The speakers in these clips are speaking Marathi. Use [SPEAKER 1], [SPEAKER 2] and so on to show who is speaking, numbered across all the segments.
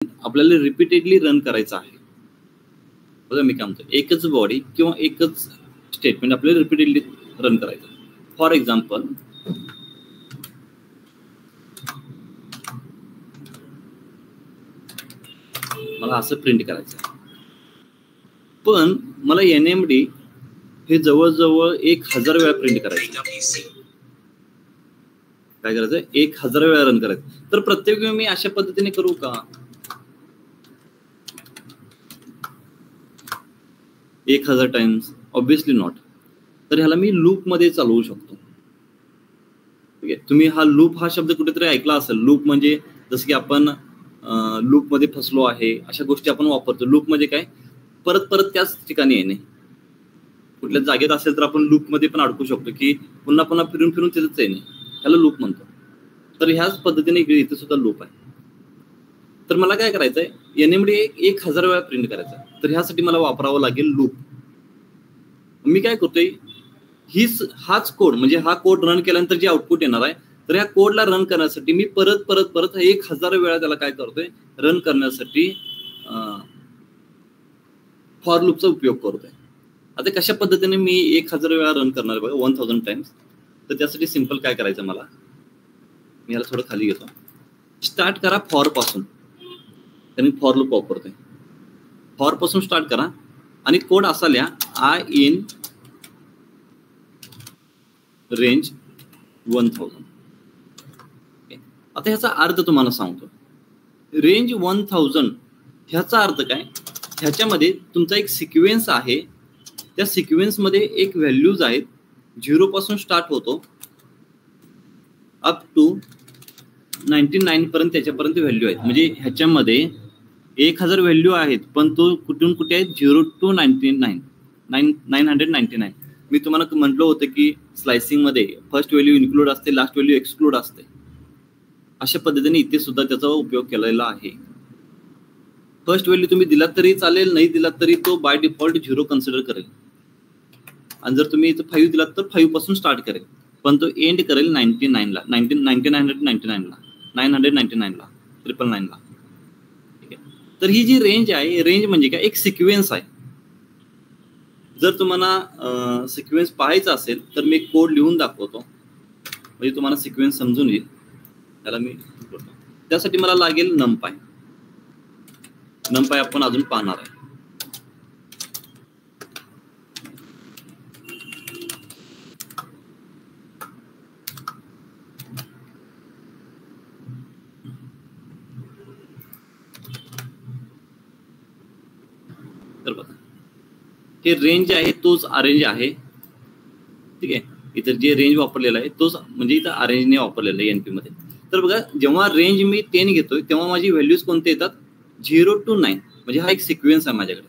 [SPEAKER 1] आपल्याला रिपीटेडली रन करायचं आहे. बघा मी काय म्हणतो, एकच बॉडी किंवा एकच स्टेटमेंट आपल्याला रिपीटेडली रन करायचं. फॉर एक्झाम्पल मला असं प्रिंट करायचं आहे, पण मला NMD हे जवळजवळ 1000 वेळा प्रिंट करायचं. काय करायचं, 1000 वेळा रन करायचं. तर प्रत्येक वेळी मी अशा पद्धतीने करू का? 1000 टाइम्स? Obviously not. तर ह्याला मी लूप मध्ये चालवू शकतो. ठीक आहे, तुम्ही हा लूप हा शब्द कुठेतरी ऐकला असेल. लूप म्हणजे जसं की आपण लूप मध्ये फसलो आहे अशा गोष्टी आपण वापरतो. लूप म्हणजे काय, परत परत त्याच ठिकाणी येणे. कुठल्या जागेत असेल तर आपण लूप मध्ये पण अडकू शकतो, की पुन्हा पुन्हा फिरून फिरून तिथेच येणे, ह्याला लूप म्हणतो. तर ह्याच पद्धतीने इथे सुद्धा लूप आहे. तर मला काय करायचंय, NMD 1000 वेळा प्रिंट करायचा. तर ह्यासाठी मला वापरावं लागेल लूप. मी काय करतोय, हाच कोड म्हणजे हा कोड रन केल्यानंतर जे आउटपुट येणार आहे, तर ह्या कोडला रन करण्यासाठी मी परत परत परत 1000 वेळा त्याला काय करतोय, रन करण्यासाठी फॉर लूपचा उपयोग करतोय. आता कशा पद्धतीने मी 1000 वेळा रन करणार बघा, 1000 टाइम्स. तर त्यासाठी सिंपल काय करायचं, मला मी याला थोडं खाली घेतो. स्टार्ट करा फॉर पासून, कारण फॉर लूप वापरतोय. फॉर पासून स्टार्ट करा आणि कोड असा लिहा, आय इन रेंज 1000. आता ह्याचा अर्थ तुम्हाला सांगतो. रेंज 1000 ह्याचा अर्थ काय, ह्याच्यामध्ये तुमचा एक सिक्वेन्स आहे. त्या सिक्वेन्स मध्ये एक व्हॅल्यूज आहेत. 0 पासून स्टार्ट होतो अप टू 99 पर्यंत, त्याच्यापर्यंत व्हॅल्यू आहेत. म्हणजे ह्याच्यामध्ये 1000 व्हॅल्यू आहेत, पण तो कुठून कुठे आहेत, 0 to 999. मी तुम्हाला म्हटलं होतं की स्लायसिंग मध्ये फर्स्ट व्हॅल्यू इन्क्लूड असते, लास्ट व्हॅल्यू एक्सक्लूड असते. अशा पद्धतीने इथे सुद्धा त्याचा उपयोग केलेला आहे. फर्स्ट व्हॅल्यू तुम्ही दिलात तरी चालेल, नाही दिलात तरी तो बाय डिफॉल्ट 0 कन्सिडर करेल. आणि जर तुम्ही इथं 5 दिलात तर 5 पासून स्टार्ट करेल, पण तो एंड करेल 99 ला, 999 ला, 999 ला, 999 ला. ठीक आहे. तर ही जी रेंज आहे, रेंज म्हणजे काय, एक सिक्वेन्स आहे. जर तुम्हाला सिक्वेन्स पाहायचा असेल तर मी कोड लिहून दाखवतो, म्हणजे तुम्हाला सिक्वेन्स समजून येईल. त्याला मी त्यासाठी मला लागेल नमपाय. नमपाय आपण अजून पाहणार आहे. तर बघा, हे रेंज आहे तोच अरेंज आहे. ठीक आहे, इतर जे रेंज वापरलेला आहे तोच म्हणजे इथं अरेंजने वापरलेला आहे NP मध्ये. तर बघा, जेव्हा रेंज मी 10 घेतोय तेव्हा माझी व्हॅल्यूज कोणते येतात, 0 to 9. म्हणजे हा एक सिक्वेन्स आहे माझ्याकडे.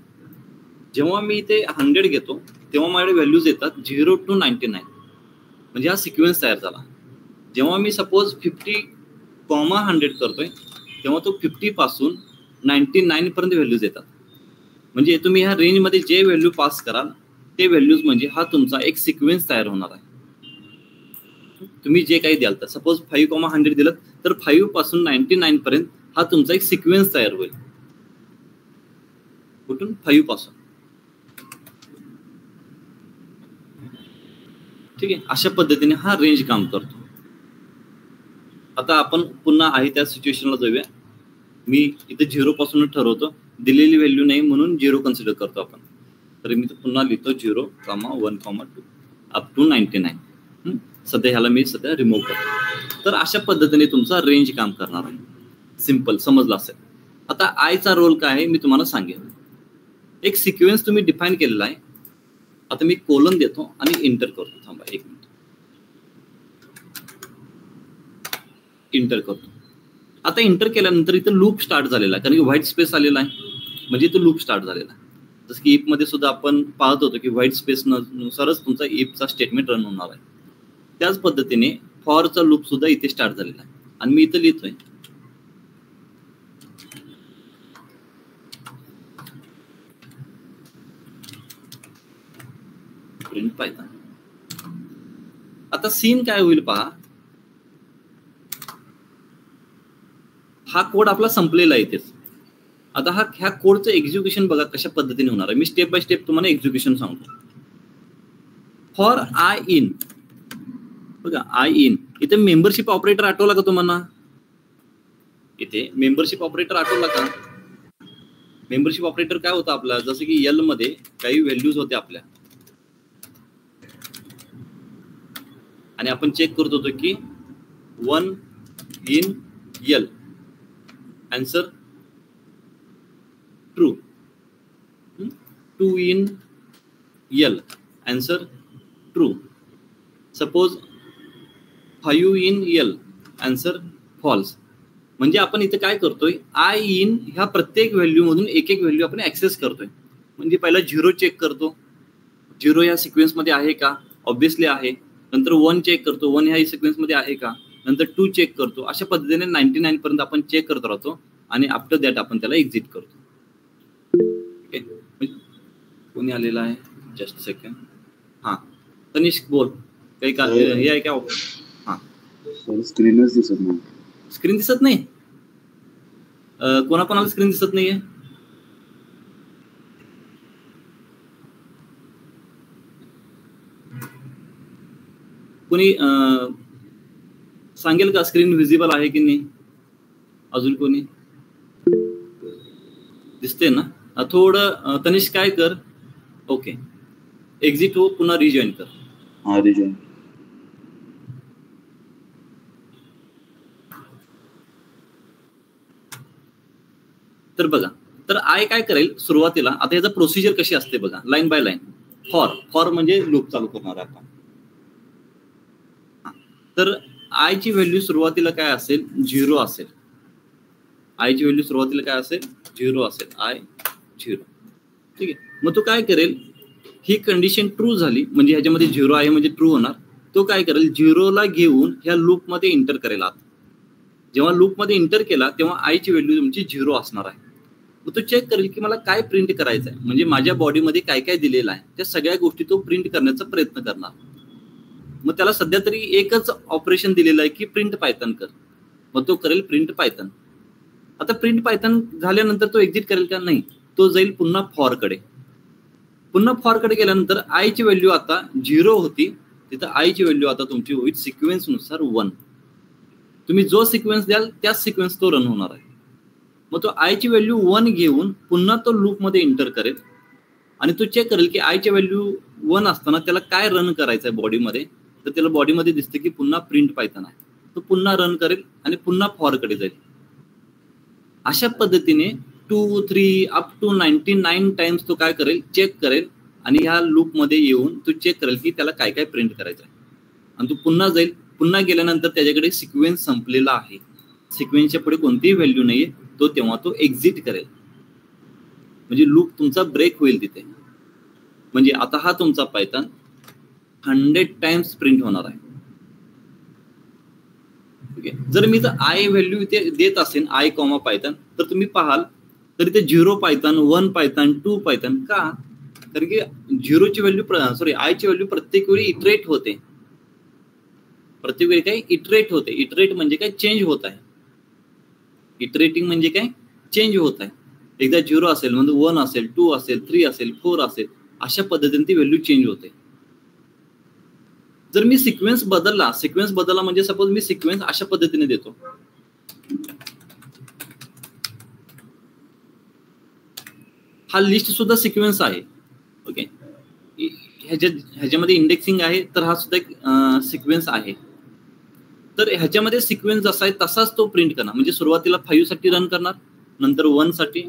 [SPEAKER 1] जेव्हा मी इथे 100 घेतो तेव्हा माझ्याकडे व्हॅल्यूज येतात 0 to 99. म्हणजे हा सिक्वेन्स तयार झाला. जेव्हा मी सपोज 50,100 करतोय तेव्हा तो 50 पासून 99 पर्यंत व्हॅल्यूज येतात. म्हणजे तुम्ही ह्या रेंज मध्ये जे व्हॅल्यू पास कराल ते व्हॅल्यूज म्हणजे हा तुमचा एक सिक्वेन्स तयार होणार आहे. तुम्ही जे काही द्याल, तर सपोज 5,100 दिलं तर 5 पासून 99 पर्यंत हा तुमचा एक सिक्वेन्स तयार होईल. कुठून, 5 पासून. ठीक आहे, अशा पद्धतीने हा रेंज काम करतो. आता आपण पुन्हा आहे त्या सिच्युएशनला जाऊया. मी इथे 0 पासून ठरवतो, दिलेली व्हॅल्यू नाही म्हणून 0 कन्सिडर करतो आपण. तर मी पुन्हा लिहितो 0, 1, 2 अप टू 99. सध्या ह्याला मी सध्या रिमूव्ह करतो. तर अशा पद्धतीने तुमचा रेंज काम करणार आहे. सिंपल समजलं असेल. आता आयचा रोल काय आहे मी तुम्हाला सांगेन. एक सिक्वेन्स तुम्ही डिफाईन केलेला आहे. आता मी कोलन देतो आणि इंटर करतो. थांबा 1 मिनिट. इंटर करतो. आता इंटर केल्यानंतर इथं लूप स्टार्ट झालेला आहे, कारण की व्हाईट स्पेस आलेला आहे, म्हणजे इथं लूप स्टार्ट झालेला आहे. जसं की इफ मध्ये सुद्धा आपण पाहत होतो की व्हाईट स्पेस नुसारच तुमचा इफचा स्टेटमेंट रन होणार आहे. त्याच पद्धतीने फॉरचा लूप सुद्धा इथे स्टार्ट झालेला आहे. आणि मी इथं लिहितोय प्रिंट पायथन. आता सीन काय होईल पहा, हा कोड आपला संपलेला आहे इथेच. आता ह्या कोडचं एक्झिक्युशन बघा कशा पद्धतीने होणार आहे. मी स्टेप बाय स्टेप तुम्हाला एक्झिक्युशन सांगतो. फॉर आय इन, बघा आय इन, इथे मेंबरशिप ऑपरेटर आठवला का तुम्हाला? इथे मेंबरशिप ऑपरेटर आठवला का? मेंबरशिप ऑपरेटर काय होतं आपला, जसं की एल मध्ये काही व्हॅल्यूज होते आपल्या, आणि आपण चेक करत होतो की 1 in L answer true, 2 in L answer true, suppose 5 in L answer false. म्हणजे आपण इथे काय करतोय, आय इन ह्या प्रत्येक व्हॅल्यू मधून एक एक व्हॅल्यू आपण ऍक्सेस करतोय. म्हणजे पहिला 0 चेक करतो, 0 ह्या सिक्वेन्स मध्ये आहे का, ऑब्व्हियसली आहे. नंतर 1 चेक करतो, 1 ह्या सिक्वेन्स मध्ये आहे का. नंतर 2 चेक करतो. अशा पद्धतीने 99 पर्यंत आपण चेक करत राहतो आणि आफ्टर दॅट आपण त्याला एक्झिट करतो. ओके, कोणी आलेला आहे? Just second. हा तनिष्क बोल, काही का हे आहे का? हा
[SPEAKER 2] स्क्रीनच दिसत नाही.
[SPEAKER 1] स्क्रीन दिसत नाही? कोणाकोणाला स्क्रीन दिसत नाहीये? कोणी सांगेल का स्क्रीन व्हिजिबल आहे की नाही? अजून कोणी? दिसते ना? थोडं तनिष्क काय कर, ओके एक्झिट हो, पुन्हा रिजॉईन कर.
[SPEAKER 2] हा रिजॉईन.
[SPEAKER 1] तर बघा, तर आय काय करेल सुरुवातीला, आता याचा प्रोसिजर कशी असते बघा, लाईन बाय लाईन. फॉर म्हणजे लूप चालू करणार आहे आपण. तर आय ची व्हॅल्यू सुरुवातीला काय असेल, 0 असेल. आय ची व्हॅल्यू सुरुवातीला काय असेल, 0 असेल. आय 0, ठीक आहे. मग तो काय करेल, ही कंडिशन ट्रू झाली म्हणजे ह्याच्यामध्ये 0 आहे म्हणजे ट्रू होणार. तो काय करेल, 0 ला घेऊन ह्या लूप मध्ये इंटर करेल. आता जेव्हा लूप मध्ये इंटर केला तेव्हा आय ची व्हॅल्यू तुमची 0 असणार आहे. मग तो चेक करेल की मला काय प्रिंट करायचं आहे, म्हणजे माझ्या बॉडीमध्ये काय काय दिलेलं आहे त्या सगळ्या गोष्टी तो प्रिंट करण्याचा प्रयत्न करणार. मग त्याला सध्या तरी एकच ऑपरेशन दिलेलं आहे की प्रिंट पायथन कर. मग तो करेल प्रिंट पायथन. आता प्रिंट पायथन झाल्यानंतर तो एक्झिट करेल का? नाही, तो जाईल पुन्हा फॉर कडे. पुन्हा फॉर कडे गेल्यानंतर आय ची व्हॅल्यू आता 0 होती, तिथं आय ची व्हॅल्यू आता तुमची होईल सिक्वेन्स नुसार 1. तुम्ही जो सिक्वेन्स द्याल त्याच सिक्वेन्स तो रन होणार आहे. मग तो आय ची व्हॅल्यू 1 घेऊन पुन्हा तो लूप मध्ये इंटर करेल आणि तो चेक करेल की आय ची व्हॅल्यू 1 असताना त्याला काय रन करायचं आहे बॉडीमध्ये. तर त्याला बॉडीमध्ये दिसते की पुन्हा प्रिंट पायथन आहे. तो पुन्हा रन करेल आणि पुन्हा फॉर कडे जाईल. अशा पद्धतीने 2, 3 अप टू 99 टाइम्स तो काय करेल, चेक करेल आणि ह्या लूप मध्ये येऊन तो चेक करेल की त्याला काय काय प्रिंट करायचं आहे. आणि तो पुन्हा जाईल. पुन्हा गेल्यानंतर त्याच्याकडे सिक्वेन्स संपलेला आहे, सिक्वेन्सच्या पुढे कोणतीही व्हॅल्यू नाहीये. तो तेव्हा तो एक्झिट करेल म्हणजे लूप तुमचा ब्रेक होईल तिथे. म्हणजे आता हा तुमचा पायथन 100 टाइम्स प्रिंट होणार आहे. ओके, जर मी जर आय व्हॅल्यू इथे देत असेल आय कॉमा पायथन, तर तुम्ही पाहाल तर इथे 0 पायथन, 1 पायथन, 2 पायथन. का? कारण की 0 ची व्हॅल्यू आय ची व्हॅल्यू प्रत्येक वेळी इटरेट होते. प्रत्येक वेळी काय इटरेट होते. इटरेट म्हणजे काय, चेंज होत आहे. इटरेटिंग म्हणजे काय, चेंज होत आहे. एकदा 0 असेल म्हणजे 1 असेल, 2 असेल, 3 असेल, 4 असेल, अशा पद्धतीने ती व्हॅल्यू चेंज होते. जर मी सिक्वेन्स बदलला म्हणजे सपोज मी सिक्वेन्स अशा पद्धतीने देतो, हा लिस्ट सुद्धा सिक्वेन्स आहे. ओके, ह्याच्यामध्ये इंडेक्सिंग आहे तर हा सुद्धा एक सिक्वेन्स आहे. तर ह्याच्यामध्ये सिक्वेन्स जसा आहे तसाच तो प्रिंट करणार. म्हणजे सुरुवातीला 5 साठी रन करणार, नंतर 1 साठी,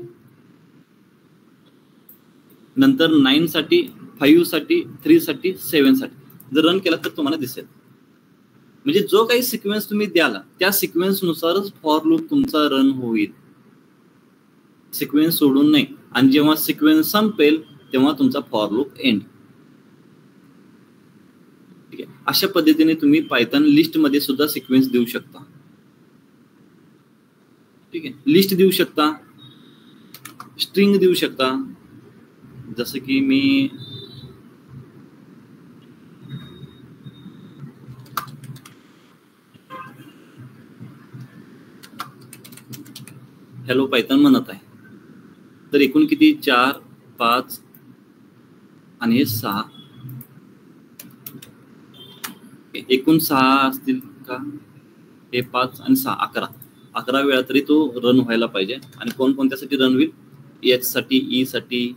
[SPEAKER 1] नंतर 9 साठी, 5 साठी, 3 साठी, 7 साठी. जर रन केला तर तुम्हाला दिसेल. म्हणजे जो काही सिक्वेन्स तुम्ही द्याल त्या सिक्वेन्स नुसारच फॉर लूप तुमचा रन होईल, सिक्वेन्स सोडून नाही. आणि जेव्हा सिक्वेन्स संपेल तेव्हा तुमचा फॉर लूप एंड. ठीक आहे, अशा पद्धतीने तुम्ही पायथन लिस्ट मध्ये सुद्धा सिक्वेन्स देऊ शकता. ठीक आहे, लिस्ट देऊ शकता, स्ट्रिंग देऊ शकता. जसं की मी हॅलो पायथन म्हणत आहे, तर एकूण किती 4 5 आणि हे 6 एकूण 6 असतील का हे 5 आणि 6 11 वेळा तरी तो रन व्हायला पाहिजे आणि कोणत्यासाठी रन होईल एच साठी ई साठी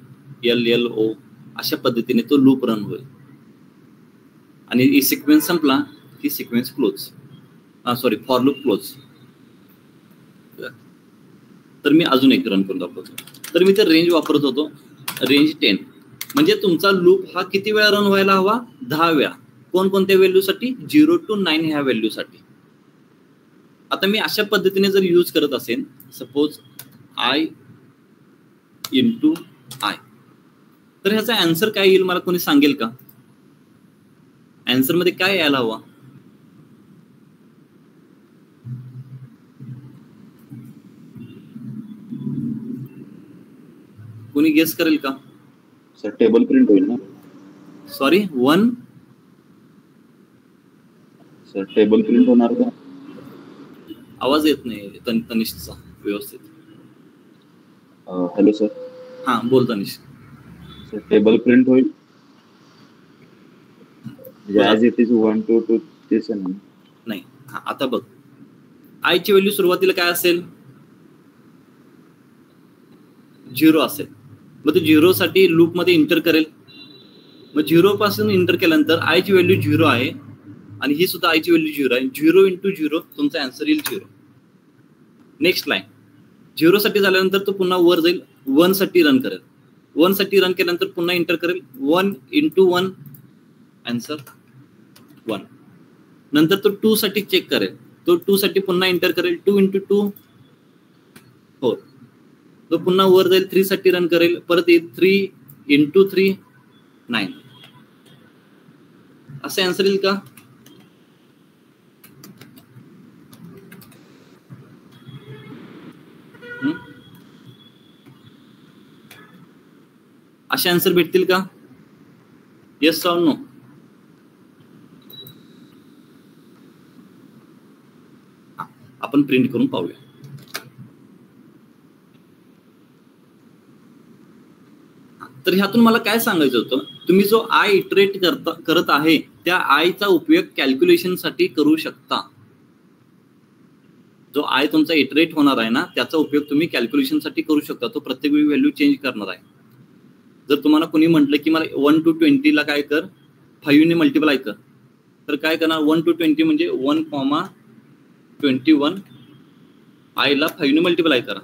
[SPEAKER 1] LLO अशा पद्धतीने तो लूप रन होईल आणि सिक्वेन्स संपला की sequence close sorry for loop close. तर मी अजून एक रन करून दाखवतो. तर मी तर रेंज वापरत होतो रेंज 10 म्हणजे तुमचा लूप हा किती वेळा रन व्हायला हवा 10 वेळा कोणत्या व्हॅल्यूसाठी 0 to 9 ह्या व्हॅल्यूसाठी. आता मी अशा पद्धतीने जर यूज करत असेल सपोज I into I तर ह्याचा आन्सर काय येईल मला कोणी सांगेल का आन्सर मध्ये काय यायला हवा कोणी गेस करेल का
[SPEAKER 2] सर टेबल प्रिंट होईल ना
[SPEAKER 1] सॉरी 1
[SPEAKER 2] सर टेबल प्रिंट होणार का
[SPEAKER 1] आवाज येत नाही तनिष्ठचा व्यवस्थित.
[SPEAKER 2] हॅलो सर
[SPEAKER 1] हा बोल तनिष्ठ.
[SPEAKER 2] सर टेबल प्रिंट होईल ॲज इट इज 1 to 2 तेच
[SPEAKER 1] नाही. हा आता बघ आय ची व्हॅल्यू सुरुवातीला काय असेल 0 असेल मग ते 0 साठी लूप मध्ये इंटर करेल मग 0 पासून इंटर केल्यानंतर आय ची व्हॅल्यू 0 आहे आणि ही सुद्धा आय ची व्हॅल्यू 0 आहे 0 into 0 तुमचा आन्सर येईल 0. नेक्स्ट लाईन 0 साठी झाल्यानंतर तो पुन्हा वर जाईल 1 साठी रन करेल 1 साठी रन केल्यानंतर पुन्हा इंटर करेल 1 into 1 आन्सर 1. नंतर तो 2 साठी चेक करेल तो 2 साठी पुन्हा इंटर करेल 2 into 2 4 तो पुन्हा वर जाईल 3 साठी रन करेल परत 3 into 3 9 असे आन्सर येईल का असे आन्सर भेटतील का येस और नो आपण प्रिंट करून पाहूया. तर ह्यातून मला काय सांगायचं होतं तुम्ही जो आय इटरेट करत आहे त्या आयचा उपयोग कॅल्क्युलेशन साठी करू शकता. जो आय तुमचा इटरेट होणार आहे ना त्याचा उपयोग तुम्ही कॅल्क्युलेशन साठी करू शकता. तो प्रत्येक वेळी व्हॅल्यू चेंज करणार आहे. जर तुम्हाला कोणी म्हटलं की मला 1 to 20 ला काय कर 5 ने मल्टिप्लाय कर तर काय करणार 1 to 20 म्हणजे 1,21 आय ला 5 ने मल्टिप्लाय करा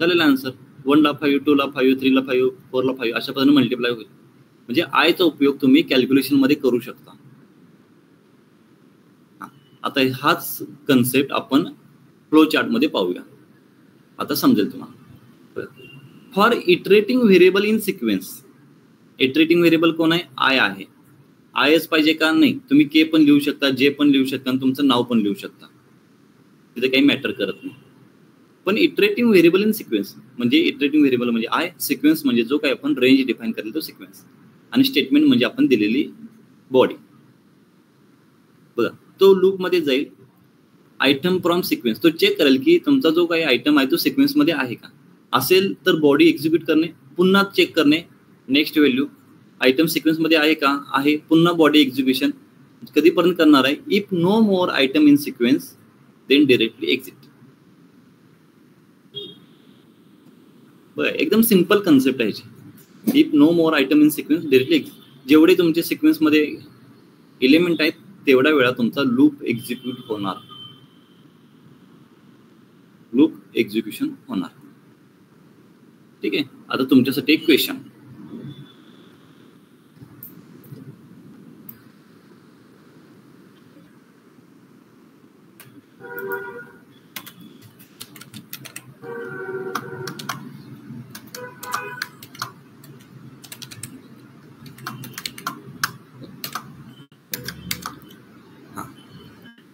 [SPEAKER 1] चालेल आन्सर 1 ला 5 2 ला 5 3 ला 5 4 ला 5 अशा पद्धतीने मल्टिप्लाय होईल. म्हणजे आयचा उपयोग तुम्ही कॅल्क्युलेशन मध्ये करू शकता. आता हाच कन्सेप्ट आपण फ्लो चार्ट मध्ये पाहूया आता समजेल तुम्हाला. For iterating variable in sequence iterating variable कोण आहे आय आहे. आयच पाहिजे का नाही तुम्ही के पण लिहू शकता जे पण लिहू शकता आणि तुमचं नाव पण लिहू शकता तिथे काही मॅटर करत नाही. पण इटरेटिंग व्हेरिएबल इन सिक्वेन्स म्हणजे इटरेटिंग व्हेरिएबल म्हणजे आय सिक्वेन्स म्हणजे जो काही आपण रेंज डिफाईन करेल तो सिक्वेन्स आणि स्टेटमेंट म्हणजे आपण दिलेली बॉडी. बघा तो लूप मध्ये जाईल आयटम फ्रॉम सिक्वेन्स तो चेक करेल की तुमचा जो काही आयटम आहे तो सिक्वेन्स मध्ये आहे का असेल तर बॉडी एक्झिक्यूट करणे पुन्हा चेक करणे नेक्स्ट व्हॅल्यू आयटम सिक्वेन्स मध्ये आहे का आहे पुन्हा बॉडी एक्झिक्युशन कधीपर्यंत करणार आहे if no more item in sequence then directly exit. बघा एकदम सिंपल कन्सेप्ट आहे if no more item in sequence directly exit. जेवढे तुमचे सिक्वेन्स मध्ये एलिमेंट आहेत तेवढ्या वेळा तुमचा लूप एक्झिक्यूट होणार लूप एक्झिक्युशन होणार. ठीक आहे. आता तुमच्यासाठी एक क्वेश्चन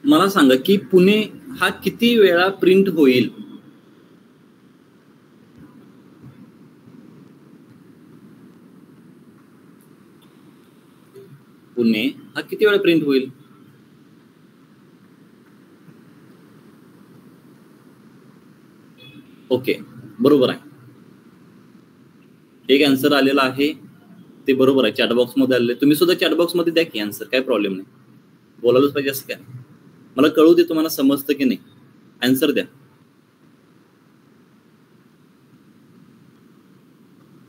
[SPEAKER 1] मला सांगा की पुणे हा किती वेळा प्रिंट होईल पुणे हा किती वेळा प्रिंट होईल ओके बरोबर आहे एक आन्सर आलेला आहे, ते बरोबर आहे, चॅटबॉक्स मध्ये आलेले. तुम्ही सुद्धा चॅटबॉक्स मध्ये द्या की आन्सर, काय प्रॉब्लेम नाही, बोलायलाच पाहिजे असं काय. मला कळू दे तुम्हाला समजतं की नाही. आन्सर द्या.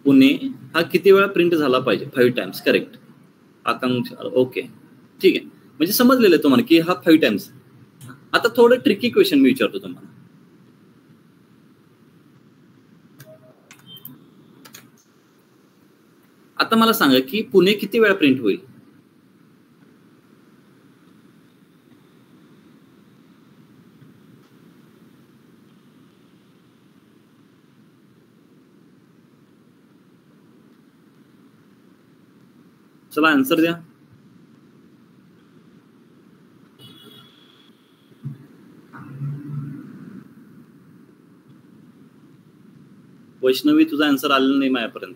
[SPEAKER 1] पुणे हा किती वेळा प्रिंट झाला पाहिजे? 5 टाइम्स. करेक्ट. आकांक्षा, ओके ठीक आहे, म्हणजे समजलेलं आहे तुम्हाला की हा 5 टाइम्स. आता थोडं ट्रिकी क्वेश्चन मी विचारतो तुम्हाला. आता मला सांगा की पुणे किती वेळा प्रिंट होईल? चला आन्सर द्या. वैष्णवी, तुझा आन्सर आलेला नाही माझ्यापर्यंत.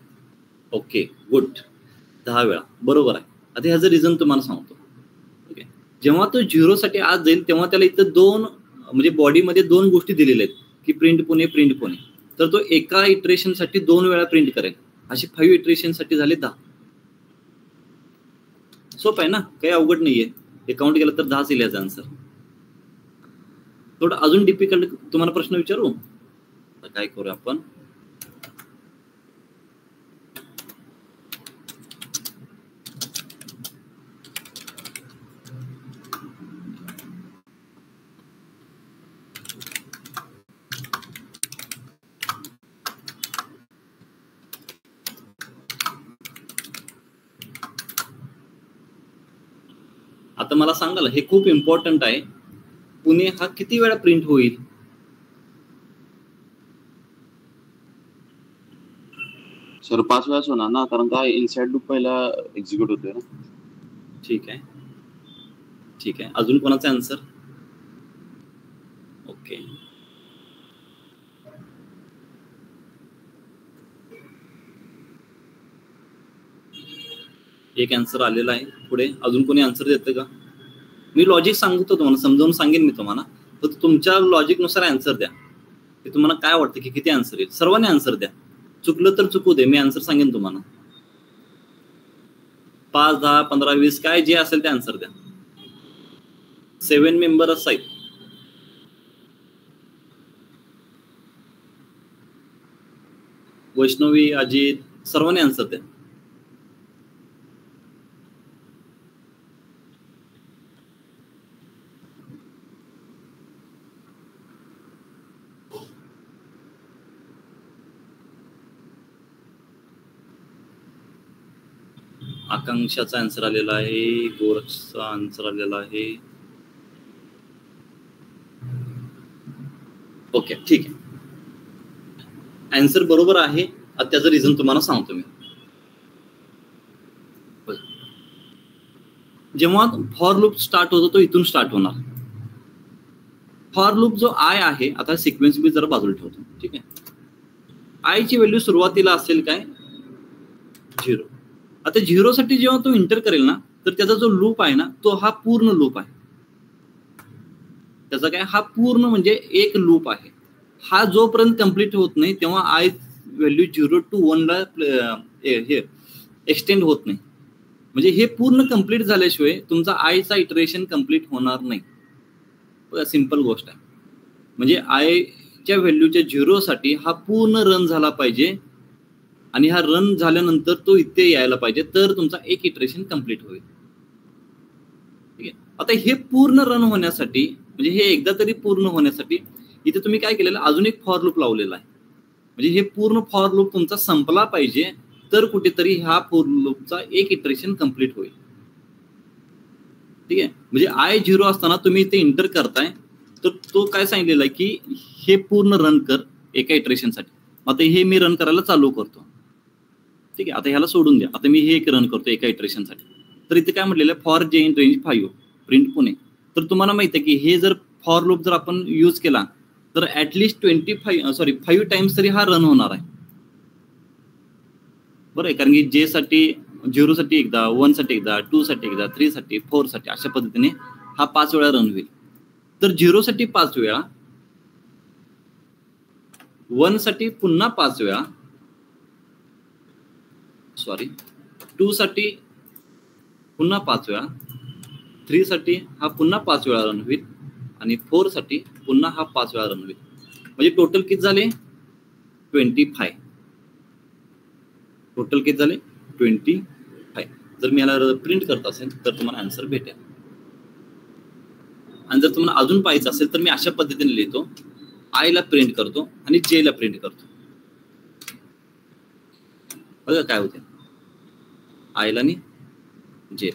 [SPEAKER 1] ओके गुड, 10 वेळा बरोबर आहे. आता ह्याचं रिझन तुम्हाला सांगतो. ओके, जेव्हा तो 0 साठी आज जाईल तेव्हा त्याला इथं 2 म्हणजे बॉडीमध्ये 2 गोष्टी दिलेल्या आहेत की प्रिंट पुणे प्रिंट पुणे. तर तो एका इटरेशन साठी 2 वेळा प्रिंट करेल. अशी 5 इटरेशन साठी झाले 10. सोप आहे ना, काही अवघड नाहीये. हे काउंट केलं तर 10च येईल याचा आन्सर. थोडं अजून डिफिकल्ट तुम्हाला प्रश्न विचारू. काय करू आपण, आता मला सांगाल, हे खूप इम्पॉर्टंट आहे. पुणे हा किती वेळा प्रिंट होईल?
[SPEAKER 2] सर 5 वेळाच होणार ना, कारण काय इनसाइड लूप पहिला एक्झिक्यूट होतोय ना.
[SPEAKER 1] ठीक आहे ठीक आहे, अजून कोणाचा आन्सर? ओके, एक आन्सर आलेला आहे. पुढे अजून कोणी आन्सर देतं का? मी लॉजिक सांगतो तुम्हाला, समजावून सांगेन मी तुम्हाला, फक्त तुमच्या लॉजिक नुसार आन्सर द्या. की तुम्हाला काय वाटतं की किती आन्सर येईल. सर्वांनी आन्सर द्या, चुकलं तर चुकू दे, मी आन्सर सांगेन तुम्हाला. 5, 10, 15, 20 काय जे असेल ते आन्सर द्या. 7 मेंबर्स आहेत. वैष्णवी, अजित, सर्वांनी आन्सर द्या. आकांक्षाचा आन्सर आलेला आहे, गोरखचा आन्सर आलेला आहे. ओके ठीक आहे, आन्सर बरोबर आहे. त्याचं रिझन तुम्हाला सांगतो मी. जेव्हा फॉर लूप स्टार्ट होतो तो इथून स्टार्ट होणार. फॉर लूप जो आय आहे, आता सिक्वेन्स मी जरा बाजूला ठेवतो. ठीक आहे, आय ची व्हॅल्यू सुरुवातीला असेल काय? 0. आता 0 साठी जेव्हा तो इंटर करेल ना, तर त्याचा जो लूप आहे ना, तो हा पूर्ण लूप आहे. त्याचा काय, हा पूर्ण म्हणजे एक लूप आहे. हा जोपर्यंत कम्प्लीट होत नाही तेव्हा आय व्हॅल्यू 0 to 1 ला हे एक्सटेंड होत नाही. म्हणजे हे पूर्ण कम्प्लीट झाल्याशिवाय तुमचा आयचा इटरेशन कम्प्लीट होणार नाही. सिंपल गोष्ट आहे. म्हणजे आयच्या व्हॅल्यूच्या 0 साठी हा पूर्ण रन झाला पाहिजे आणि हा रन झाल्यानंतर तो इथे यायला पाहिजे, तर तुमचा एक इटरेशन कम्प्लीट होईल. ठीक आहे, आता हे पूर्ण रन होण्यासाठी, म्हणजे हे एकदा तरी पूर्ण होण्यासाठी इथे तुम्ही काय केलेलं, अजून एक फॉर लूप लावलेला आहे. म्हणजे हे पूर्ण फॉर लूप तुमचा संपला पाहिजे, तर कुठेतरी ह्या फॉर लूपचा एक इटरेशन कम्प्लीट होईल. ठीक आहे, म्हणजे आय 0 असताना तुम्ही इथे इंटर करताय, तर तो काय सांगितलेला आहे की हे पूर्ण रन कर एका इटरेशनसाठी. आता हे मी रन करायला चालू करतो. ठीक आहे, आता ह्याला सोडून द्या. आता मी हे एक रन करतो एका इटरेशनसाठी. तर इथे काय म्हटलेलं आहे, फॉर जे इन रेंज 5 प्रिंट पुणे. तर तुम्हाला माहिती आहे की हे जर फॉर लूप जर आपण यूज केला तर ऍटलिस्ट 5 टाइम्स तरी हा रन होणार आहे. बरं आहे, कारण की जे साठी 0 साठी एकदा, 1 साठी एकदा, 2 साठी एकदा, 3 साठी, 4 साठी, अशा पद्धतीने हा 5 वेळा रन होईल. तर 0 साठी 5 वेळा, 1 साठी पुन्हा 5 वेळा, सॉरी 2 साठी पुन्हा 5 वेळा, 3 साठी हा पुन्हा 5 वेळा रन होईल आणि 4 साठी पुन्हा हा 5 वेळा रन होईल. म्हणजे टोटल किती झाले 25. टोटल किती झाले 25. जर मी याला प्रिंट करत असेल तर तुम्हाला आन्सर भेटेल. आणि जर तुम्हाला अजून पाहायचं असेल तर मी अशा पद्धतीने लिहितो, आय ला प्रिंट करतो आणि जे ला प्रिंट करतो. बघा काय होते आय ला आणि जे.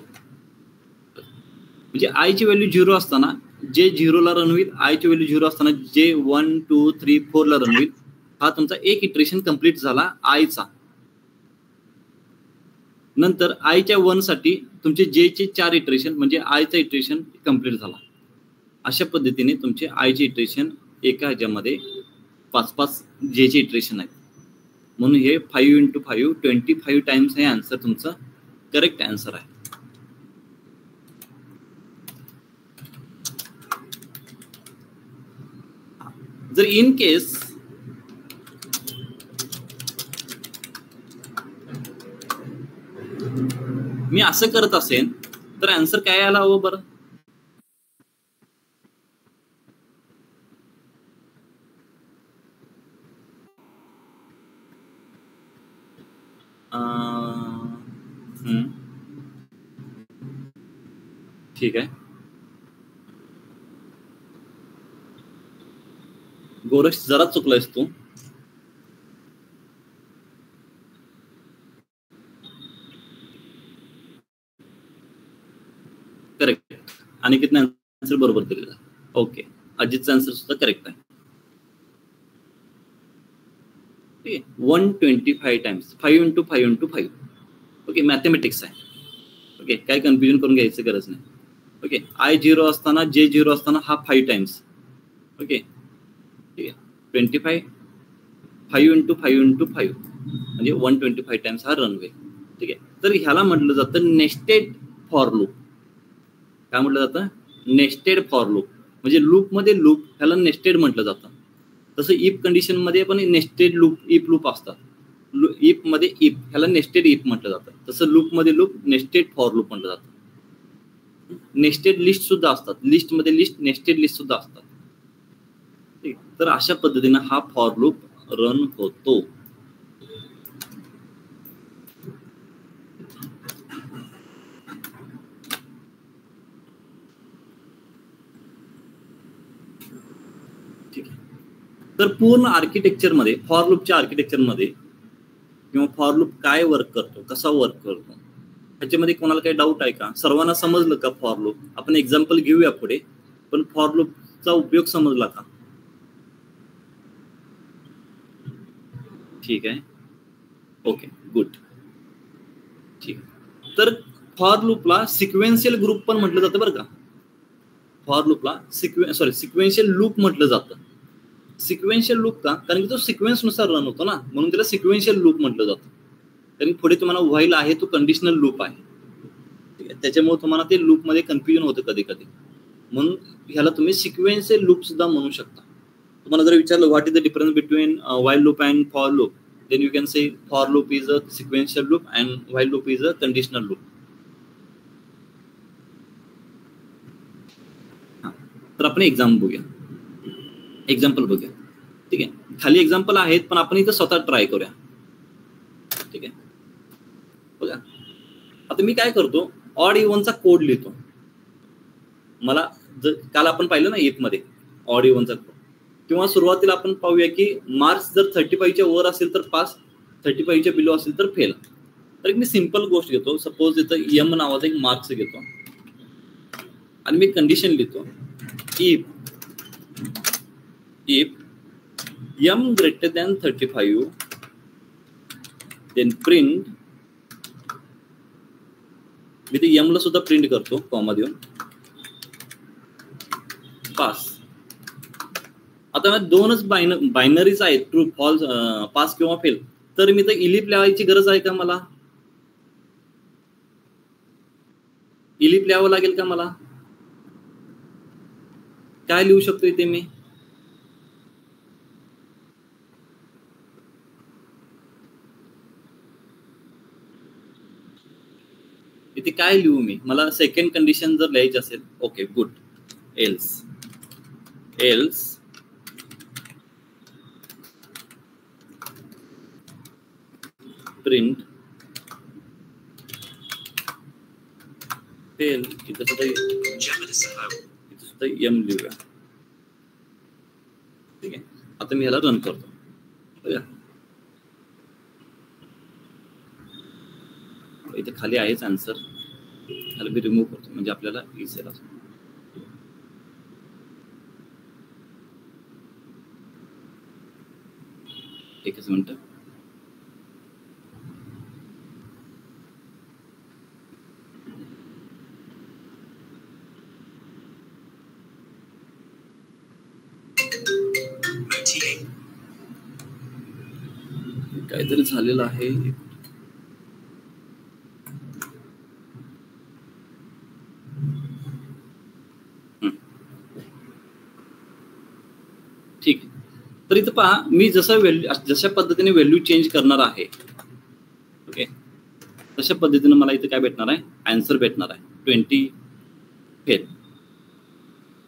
[SPEAKER 1] म्हणजे आय ची व्हॅल्यू 0 असताना जे 0 ला रन होईल, आय ची व्हॅल्यू 0 असताना जे 1 2 3 4 ला रन होईल. हा तुमचा एक इटरेशन कंप्लीट झाला आयचा. नंतर आयच्या 1 साठी तुमचे जे चे 4 इटरेशन म्हणजे आयचा इटरेशन कंप्लीट झाला. अशा पद्धतीने तुमचे आयचे इटरेशन एका ह्याच्यामध्ये 5-5 जे चे इटरेशन आहेत. म्हणून हे 5 × 5 25 टाइम्स हे आन्सर तुमचं करेक्ट आन्सर आहे. जर इन केस मी असं करत असेल तर आन्सर काय आला हवं बरं. ठीक आहे. गोरक्ष जरा चुकलायस तू. करेक्ट. आणि किती आन्सर बरोबर दिलेला. ओके, अजितचा आन्सर सुद्धा करेक्ट आहे. ठीक आहे. 125 टाइम्स 5 × 5 × 5. ओके, मॅथमॅटिक्स आहे. ओके, काय कन्फ्युजन करून घ्यायची गरज नाही. ओके, आय 0 असताना जे 0 असताना हा 5 टाइम्स. ओके, ठीक आहे. 25 5 × 5 × 5 म्हणजे 125 टाइम्स हा रन होईल. ठीक आहे. तर ह्याला म्हटलं जातं नेस्टेड फॉर लूप. काय म्हटलं जातं नेस्टेड फॉर लूप. म्हणजे लूप मध्ये लूप ह्याला नेस्टेड म्हटलं जातं. तसं इफ कंडिशन मध्ये पण नेस्टेड लूप इफ लूप असतात. इफ मध्ये इफ ह्याला नेस्टेड इफ म्हटलं जातं. तसं लूप मध्ये लूप नेस्टेड फॉर लूप म्हटलं जातं. नेस्टेड लिस्ट सुद्धा असतात. लिस्ट मध्ये लिस्ट नेस्टेड लिस्ट सुद्धा असतात. ठीक. तर अशा पद्धतीने हा फॉर लूप रन होतो. ठीक आहे. तर पूर्ण आर्किटेक्चर मध्ये फॉर लूपच्या आर्किटेक्चर मध्ये किंवा फॉर लूप काय वर्क करतो, कसा वर्क करतो, ह्याच्यामध्ये कोणाला काही डाऊट आहे का? सर्वांना समजलं का फॉर लूप? आपण एक्झाम्पल घेऊया पुढे, पण फॉर लूपचा उपयोग समजला का? ठीक आहे. Okay, good. ठीक आहे. तर फॉर लूपला सिक्वेन्शियल ग्रुप पण म्हटलं जातं बरं का. फॉर लूपला सिक्वेन्शियल लूप म्हटलं जातं. सिक्वेन्शियल लूप का? कारण की तो सिक्वेन्स नुसार रन होतो ना, म्हणून त्याला सिक्वेन्शियल लूप म्हटलं जातं. कारण पुढे तुम्हाला व्हाईल आहे तो कंडिशनल लूप आहे. ठीक आहे. त्याच्यामुळे तुम्हाला ते लूप मध्ये कन्फ्युजन होतं कधी कधी. म्हणून ह्याला तुम्ही सिक्वेन्शियल लूप सुद्धा म्हणू शकता. तुम्हाला जर विचारलं what is the difference between while loop and for loop, then you can say for loop is a sequential loop and while loop is a conditional loop. तर आपण एक्झाम्पल बघूया. ठीक आहे. खाली एक्झाम्पल आहेत पण आपण इथं स्वतः ट्राय करूया. ठीक आहे. बघा आता मी काय करतो, ऑड इव्हनचा कोड लिहितो. मला काल आपण पाहिलं ना इफ मध्ये ऑड इव्हनचा कोड, किंवा सुरुवातीला आपण पाहूया की मार्क्स जर 35 च्या वर असेल तर पास, 35 च्या बिलो असेल तर फेल. तर एक मी सिंपल गोष्ट घेतो. सपोज इथं एम नावाचा एक मार्क्स घेतो आणि मी कंडिशन लिहितो if M greater than 35 then print. मी ते एम ला सुद्धा प्रिंट करतो कॉमा देऊन पास. आता दोनच बायनरीज आहेत, ट्रू फॉल्स, पास किंवा फेल. तर मी तर इलिप लिहायची गरज आहे का? मला इलिप लिहावं लागेल का? मला काय लिहू शकतो इथे मी? इथे काय लिहू मी, मला सेकंड कंडिशन जर लिहायची असेल, okay good, else print fail, इथं सुद्धा एम लिहूया, ठीक आहे. आता मी ह्याला रन करतो बघा, इथे खाली आहेच आन्सर, ह्याला मी रिमूव्ह करतो म्हणजे आपल्याला इझी राहतो. एकच मिनिट, काहीतरी झालेलं आहे. ठीक आहे. तर इथं पहा, मी जशा पद्धतीने व्हॅल्यू चेंज करणार आहे, ओके, तशा पद्धतीने मला इथे काय भेटणार आहे, आन्सर भेटणार आहे 20 फेल.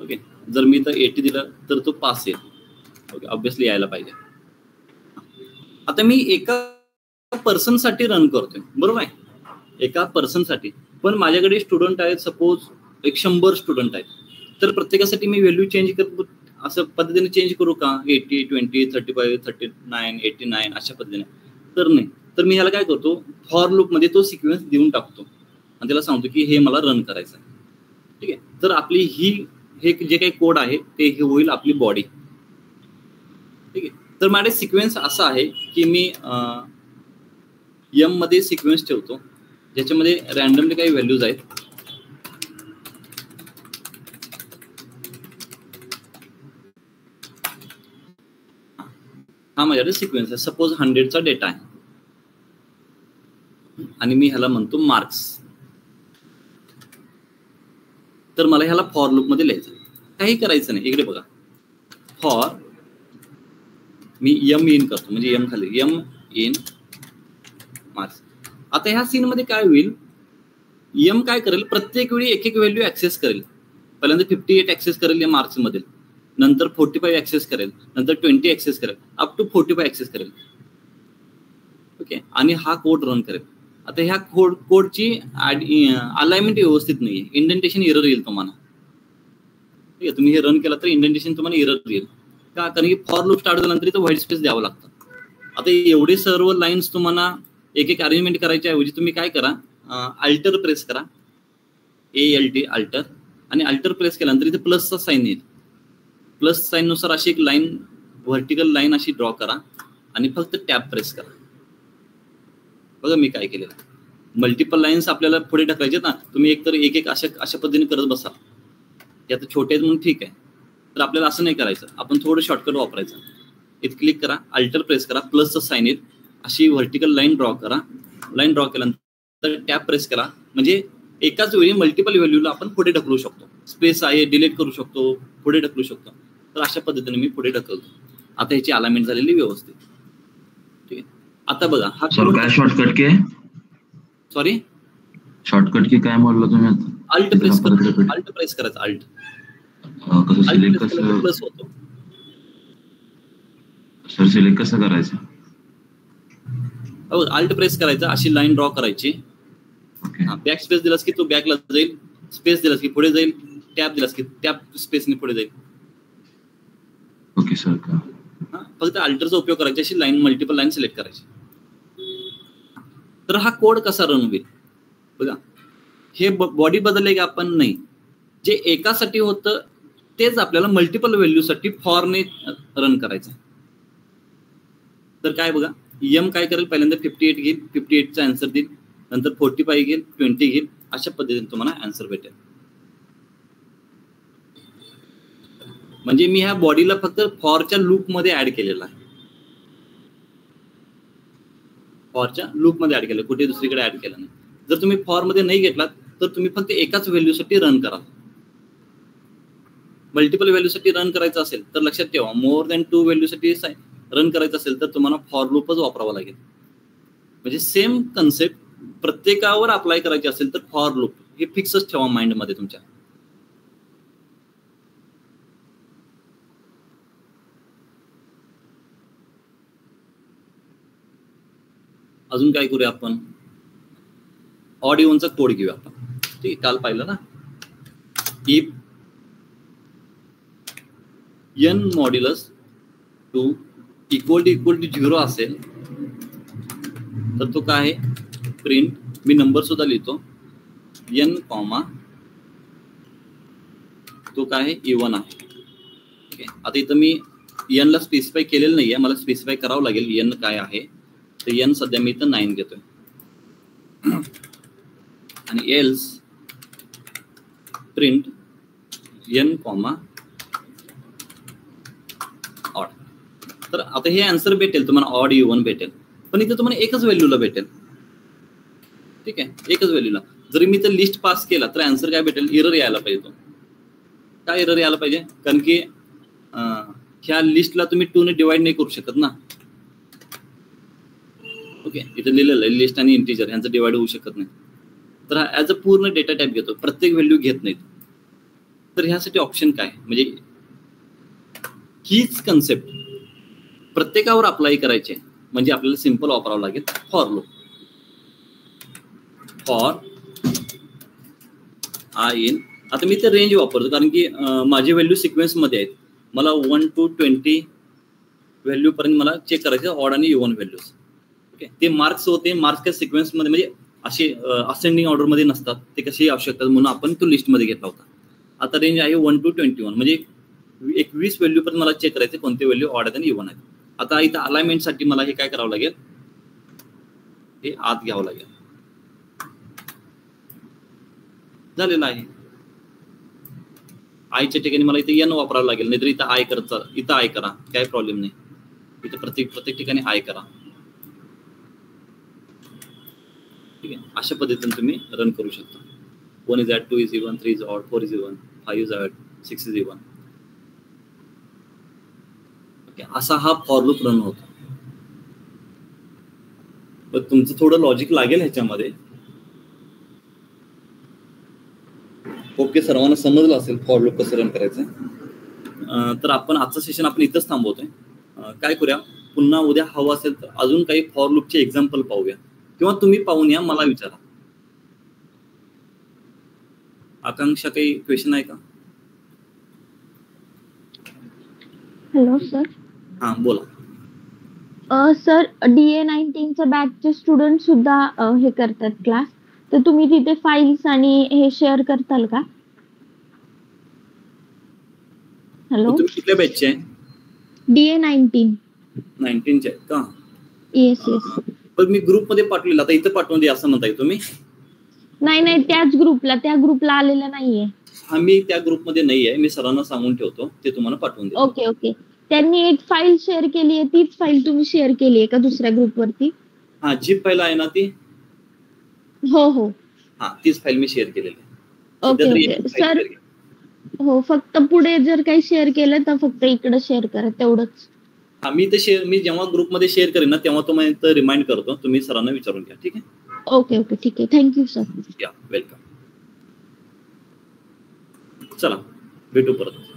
[SPEAKER 1] ओके, जर मी इथं 80 दिलं तर तो पास येईल. ओके, ऑब्विसली यायला पाहिजे. आता मी एका पर्सन साठी रन करतोय, बरोबर आहे, एका पर्सन साठी, पण माझ्याकडे स्टुडंट आहेत, सपोज 100 स्टुडंट आहेत, तर प्रत्येकासाठी मी व्हॅल्यू चेंज करतो असं पद्धतीने चेंज करू का, 80, 20, 35, 39, 89 अशा पद्धतीने, तर नाही. तर मी ह्याला काय करतो, फॉर लूप मध्ये तो सिक्वेन्स देऊन टाकतो आणि त्याला सांगतो की हे मला रन करायचं आहे, ठीक आहे. तर आपली हे जे काही कोड आहे ते हे होईल आपली बॉडी, ठीक आहे. तर माझे सिक्वेन्स असा आहे की मी एम मध्ये सिक्वेन्स ठेवतो ज्याच्यामध्ये रॅन्डमली काही व्हॅल्यूज आहेत, हा माझ्याकडे सिक्वेन्स आहे, सपोज 100चा डेटा आहे आणि मी ह्याला म्हणतो मार्क्स. तर मला ह्याला फॉर लूप मध्ये लिहायचं, काही करायचं नाही. इकडे बघा, फॉर मी एम इन करतो, म्हणजे एम खाली एम इन मार्क्स. आता ह्या सीन मध्ये काय होईल, एम काय करेल, प्रत्येक वेळी एक व्हॅल्यू ऍक्सेस करेल. पहिल्यांदा 58 ऍक्सेस करेल या मार्क्स मध्ये, नंतर 45 ऍक्सेस करेल, नंतर 20 ऍक्सेस करेल, अप टू 45 ऍक्सेस करेल. ओके, आणि हा कोड रन करेल. आता ह्या कोडची अलाइनमेंट व्यवस्थित नाहीये, इंडेंटेशन एरर येईल तुम्हाला, ठीक आहे. तुम्ही हे रन केला तर इंडेंटेशन तुम्हाला एरर येईल का, कारण की फॉर लूप स्टार्ट झाल्यानंतर इथं व्हाईट स्पेस द्यावं लागतं. आता एवढे सर्व लाईन्स तुम्हाला एक अरेंजमेंट करायच्या ऐवजी तुम्ही काय करा, अल्टर प्रेस करा, ALT अल्टर, आणि अल्टर प्रेस केल्यानंतर इथे प्लसचा साईन येईल. प्लस साईन नुसार अशी एक लाईन, व्हर्टिकल लाईन अशी ड्रॉ करा आणि फक्त टॅब प्रेस करा. बघा मी काय केलेलं, मल्टिपल लाईन्स आपल्याला पुढे ढकलायचे ना, तुम्ही एकतर एक अशा पद्धतीने करत बसा. ते आता छोटे आहेत म्हणून ठीक आहे, तर आपल्याला असं नाही करायचं, आपण थोडं शॉर्टकट वापरायचं. इथे क्लिक करा, अल्टर प्रेस करा, प्लसचं साईन येईल, अशी व्हर्टिकल लाईन ड्रॉ करा. लाईन ड्रॉ केल्यानंतर टॅब प्रेस करा, म्हणजे एकाच वेळी मल्टिपल व्हॅल्यूला आपण पुढे ढकलू शकतो. स्पेस आहे, डिलीट करू शकतो, पुढे ढकलू शकतो. तर अशा पद्धतीने मी पुढे ढकलतो. आता ह्याची अलाइनमेंट झालेली व्यवस्थित, ठीक आहे. आता बघा, हा
[SPEAKER 3] काय शॉर्टकट की,
[SPEAKER 1] सॉरी
[SPEAKER 3] शॉर्टकट की काय म्हणलं तुम्ही,
[SPEAKER 1] अल्ट प्रेस करायचं, अल्ट प्रेस करायचं, अल्ट
[SPEAKER 3] कसं सिलेक्ट, कसं
[SPEAKER 1] प्लस होतो
[SPEAKER 3] सर, सिलेक्ट कसं करायचं,
[SPEAKER 1] अल्ट प्रेस करायचं, अशी लाईन ड्रॉ करायची. बॅक स्पेस दिलास की तो बॅकला जाईल, स्पेस दिलास की पुढे जाईल, टॅब दिलास की टॅब स्पेसने पुढे जाईल.
[SPEAKER 3] ओके सर, का
[SPEAKER 1] फक्त अल्टरचा उपयोग करायचा, अशी लाईन, मल्टिपल लाईन सिलेक्ट करायची. तर हा कोड कसा रन होईल बघा, हे बॉडी बदलले का आपण, नाही, जे एकासाठी होतं तेच आपल्याला मल्टिपल व्हॅल्यूसाठी फॉरने रन करायचं. तर काय बघा, एम काय करेल, पहिल्यांदा 58 घेईल, 58चा आन्सर देईल, नंतर 45 घेईल, 20 घेईल, अशा पद्धतीने तुम्हाला आन्सर भेटेल. म्हणजे मी ह्या बॉडीला फक्त फॉरच्या लूप मध्ये ऍड केलेला आहे, फॉरच्या लूप मध्ये ऍड केलं, कुठे दुसरीकडे ऍड केलं नाही. जर तुम्ही फॉर मध्ये नाही घेतलात तर तुम्ही फक्त एकाच व्हॅल्यूसाठी रन करा. मल्टिपल व्हॅल्यूसाठी रन करायचं असेल तर लक्षात ठेवा, मोर दॅन 2 व्हॅल्यूसाठी रन करायचं असेल तर तुम्हाला फॉर लूपच वापरावा लागेल. म्हणजे सेम कन्सेप्ट प्रत्येकावर अप्लाय करायचे असेल तर फॉर लूप हे फिक्सच ठेवा माइंड मध्ये तुमच्या. अजून काय करूया आपण, ऑड इव्हनचा कोड घेऊया आपण. ठीक आहे, काल पाहिलं ना, if n modulus 2 equal to 0 असेल तर तो काय आहे, प्रिंट, मी नंबर सुद्धा लिहितो, n कॉमा तो काय आहे, इव्हन आहे. ठीक आहे, आता इथं मी n ला स्पेसिफाय केलेलं नाहीये, मला स्पेसिफाय करावं लागेल n काय आहे. तर n सध्या मी इथं 9 घेतोय आणि else print n comma odd. तर आता हे आन्सर भेटेल तुम्हाला, ऑड इव्हन भेटेल, पण इथे तुम्हाला एकच व्हॅल्यूला भेटेल. ठीक आहे, एकच व्हॅल्यूला. जरी मी तर लिस्ट पास केला तर आन्सर काय भेटेल, एरर यायला पाहिजे. तो काय एरर यायला पाहिजे, कारण की ह्या लिस्टला तुम्ही 2 ने डिवाइड नाही करू शकत ना. ओके, इथे लिहिलेलं आहे लिस्ट आणि इंटिजर यांचं डिवाइड होऊ शकत नाही. तर हा ऍज अ पूर्ण डेटा टाईप घेतो, प्रत्येक व्हॅल्यू घेत नाहीत. तर ह्यासाठी ऑप्शन काय, म्हणजे हीच कन्सेप्ट प्रत्येकावर अप्लाय करायचे, म्हणजे आपल्याला सिंपल वापरावं लागेल for loop. For I in, आता मी ते रेंज वापरतो कारण की माझी व्हॅल्यू सिक्वेन्स मध्ये आहेत. मला 1 to 20 व्हॅल्यू पर्यंत मला चेक करायचे, ऑड आणि इव्हन व्हॅल्यूज. ओके, ते मार्क्स होते, मार्क्स काय सिक्वेन्स मध्ये म्हणजे असे असेंडिंग ऑर्डर मध्ये नसतात, ते कसेही असू शकतात, म्हणून आपण तो लिस्ट मध्ये घेतला होता. आता रेंज आहे 1 to 21, म्हणजे 21 व्हॅल्यू पर्यंत मला चेक करायचे कोणते व्हॅल्यू ऑड आणि इव्हन आहेत. आता इथं अलाइनमेंटसाठी मला हे काय करावं लागेल, हे आत घ्यावं लागेल. झालेलं आहे. आयच्या ठिकाणी मला इथे n वापरावं लागेल, नाहीतर इथं आय करता, इथं आय करा, काय प्रॉब्लेम नाही. इथं प्रत्येक ठिकाणी आय करा. ठीक आहे, अशा पद्धतीने तुम्ही रन करू शकता. 1 is add, 2 is even, 3 is odd, 4 is even, 5 is add, 6 is even. Okay, असा हा फॉर लूप रन होतो. पण तुमचं थोडं लॉजिक लागेल ह्याच्यामध्ये. ओके, सर्वांना समजलं असेल फॉर लूप कसं रन करायचं. तर आपण आजचं सेशन आपण इथंच थांबवतोय. काय करूया, पुन्हा उद्या हवं असेल तर अजून काही फॉर लूपचे एक्झाम्पल पाहूया, किंवा तुम्ही पाहून या, मला विचारा. आकांक्षा, काही क्वेश्चन आहे का?
[SPEAKER 4] Hello sir.
[SPEAKER 1] हा, बोला.
[SPEAKER 4] सर, DA19च्या बॅचचे स्टुडंट सुद्धा हे करतात क्लास, तर तुम्ही तिथे फाईल्स आणि हे शेअर करताल का? हॅलो,
[SPEAKER 1] तुम्ही कुठल्या बॅचचे आहे?
[SPEAKER 4] DA19.
[SPEAKER 1] 19चे आहेत का?
[SPEAKER 4] Yes yes.
[SPEAKER 1] पण मी ग्रुप मध्ये पाठवलेलं, आता इथं पाठवून द्या असं म्हणताय तुम्ही?
[SPEAKER 4] नाही, त्याच ग्रुपला, त्या ग्रुपला आलेला नाहीये.
[SPEAKER 1] हा, मी त्या ग्रुपमध्ये नाही आहे, मी सरांना सांगून ठेवतो, ते तुम्हाला पाठवून देतो.
[SPEAKER 4] ओके. त्यांनी एक फाईल शेअर केली आहे, तीच फाईल तुम्ही शेअर केली आहे का दुसऱ्या ग्रुपवरती?
[SPEAKER 1] हा, झिप फाईल आहे ना ती?
[SPEAKER 4] हो.
[SPEAKER 1] हा, तीच फाईल मी शेअर केलेली आहे.
[SPEAKER 4] Okay sir. हो, फक्त पुढे जर काही शेअर केलं तर फक्त इकडे शेअर करा, तेवढंच.
[SPEAKER 1] हा, मी जेव्हा ग्रुपमध्ये शेअर करेन ना तेव्हा तुम्हाला रिमाइंड करतो, तुम्ही सरांना विचारून घ्या. ठीक आहे?
[SPEAKER 4] ओके, ठीक आहे. Thank you sir.
[SPEAKER 1] या, वेलकम. चला, भेटू परत.